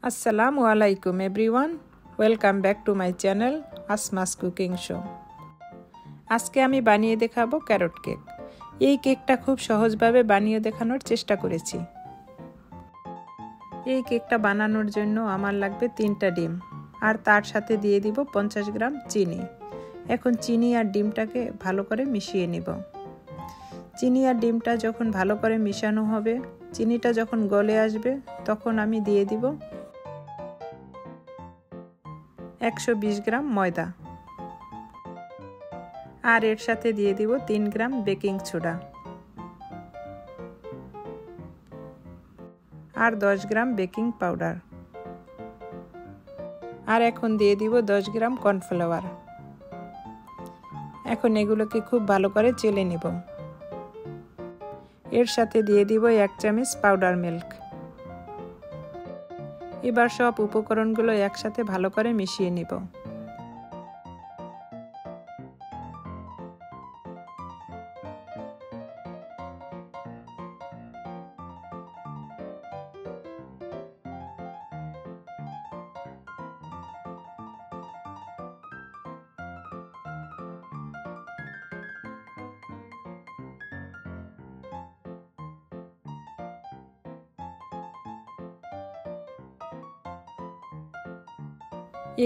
আসসালামু আলাইকুম everyone, welcome back to my channel আসমাস cooking show. আজকে আমি বানিয়ে দেখাবো ক্যারট কেক। এই কেকটা খুব সহজভাবে বানিয়ে দেখানোর চেষ্টা করেছি। এই কেকটা বানানোর জন্য আমার লাগবে 3টা ডিম, আর তার সাথে দিয়ে দিব 50 গ্রাম চিনি। এখন চিনি আর ডিমটাকে ভালো করে মিশিয়ে নিব। চিনি আর ডিমটা যখন ভালো করে মিশানো হবে, চিনিটা যখন গলে আসবে, তখন আমি দিয়ে দিব 120 গ্রাম ময়দা, আর এর সাথে দিয়ে দিব 3 গ্রাম বেকিং সোডা আর 10 গ্রাম বেকিং পাউডার, আর এখন দিয়ে দিব 10 গ্রাম কর্নফ্লাওয়ার। এখন এগুলোকে খুব ভালো করে চেলে নিব। এর সাথে দিয়ে দিব 1 চামচ পাউডার মিল্ক। এবার সব উপকরণগুলো একসাথে ভালো করে মিশিয়ে নিব।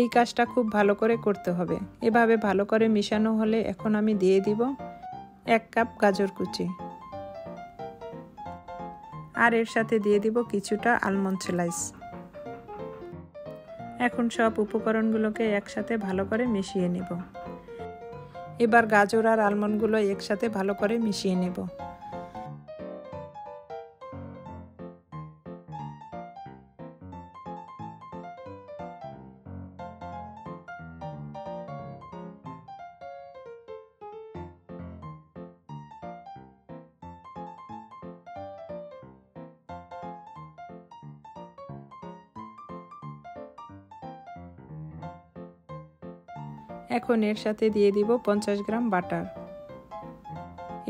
এই কাজটা খুব ভালো করে করতে হবে। এভাবে ভালো করে মিশানো হলে এখন আমি দিয়ে দিব 1 কাপ গাজর কুচি, আর এর সাথে দিয়ে দিব কিছুটা আলমন্ড স্লাইস। এখন সব উপকরণগুলোকে একসাথে ভালো করে মিশিয়ে নিব। এবার গাজর আর আলমন্ডগুলো একসাথে ভালো করে মিশিয়ে নেব। এখন এর সাথে দিয়ে দিব 50 গ্রাম বাটার।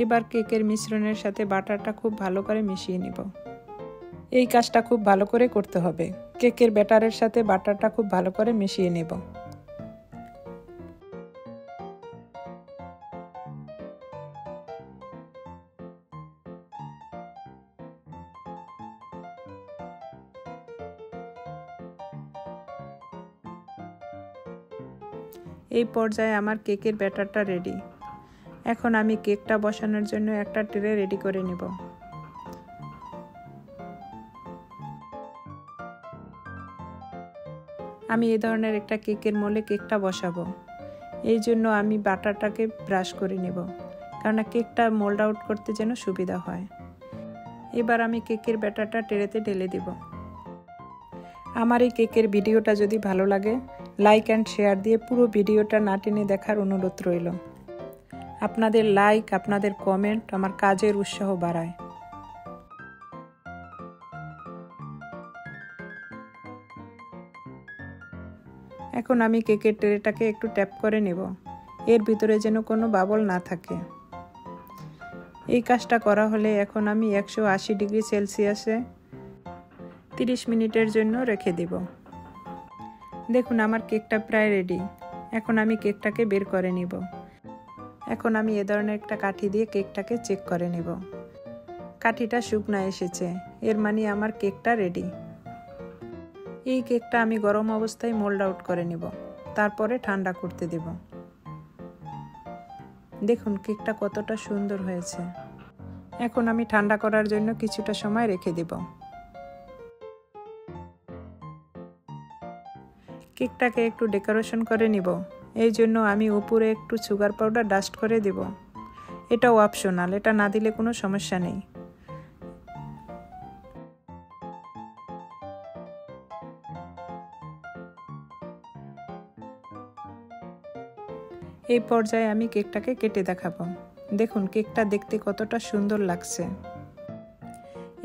এবার কেকের মিশ্রণের সাথে বাটারটা খুব ভালো করে মিশিয়ে নিব। এই কাজটা খুব ভালো করে করতে হবে। কেকের ব্যাটারের সাথে বাটারটা খুব ভালো করে মিশিয়ে নেব। এই পর্যায়ে আমার কেকের ব্যাটারটা রেডি। এখন আমি কেকটা বসানোর জন্য একটা ট্রে রেডি করে নেব। আমি এই ধরনের একটা কেকের মোলে কেকটা বসাবো। এই জন্য আমি বাটারটাকে ব্রাশ করে নেব, কারণ কেকটা মোল্ড আউট করতে যেন সুবিধা হয়। এবার আমি কেকের ব্যাটারটা ট্রেতে ঢেলে দেব। আমার এই কেকের ভিডিওটা যদি ভালো লাগে, লাইক অ্যান্ড শেয়ার দিয়ে পুরো ভিডিওটা না টেনে দেখার অনুরোধ রইল। আপনাদের লাইক, আপনাদের কমেন্ট আমার কাজের উৎসাহ বাড়ায়। এখন আমি কেকের ট্রেটাকে একটু ট্যাপ করে নেব, এর ভিতরে যেন কোনো বাবল না থাকে। এই কাজটা করা হলে এখন আমি 180 ডিগ্রি সেলসিয়াসে 30 মিনিটের জন্য রেখে দেব। দেখুন আমার কেকটা প্রায় রেডি। এখন আমি কেকটাকে বের করে নিব। এখন আমি এ ধরনের একটা কাঠি দিয়ে কেকটাকে চেক করে নেব। কাঠিটা শুকনো এসেছে, এর মানে আমার কেকটা রেডি। এই কেকটা আমি গরম অবস্থায় মোল্ড আউট করে নেব, তারপরে ঠান্ডা করতে দেব। দেখুন কেকটা কতটা সুন্দর হয়েছে। এখন আমি ঠান্ডা করার জন্য কিছুটা সময় রেখে দেব। কেকটাকে একটু ডেকোরেশন করে নিব। এই জন্য আমি উপরে একটু সুগার পাউডার ডাস্ট করে দেব। এটাও অপশনাল, এটা না দিলে কোনো সমস্যা নেই। এই পর্যায়ে আমি কেকটাকে কেটে দেখাবো। দেখুন কেকটা দেখতে কতটা সুন্দর লাগছে।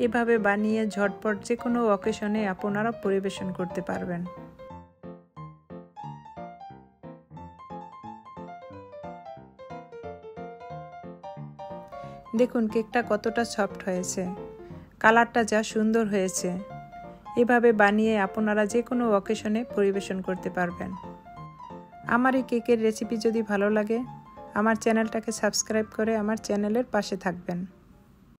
এভাবে বানিয়ে ঝটপট যে কোনো অকেশনে আপনারা পরিবেশন করতে পারবেন। দেখুন কেকটা কতটা সফট হয়েছে, কালারটা যা সুন্দর হয়েছে। এভাবে বানিয়ে আপনারা যে কোনো অকেশনে পরিবেশন করতে পারবেন। আমার এই কেকের রেসিপি যদি ভালো লাগে আমার চ্যানেলটাকে সাবস্ক্রাইব করে আমার চ্যানেলের পাশে থাকবেন।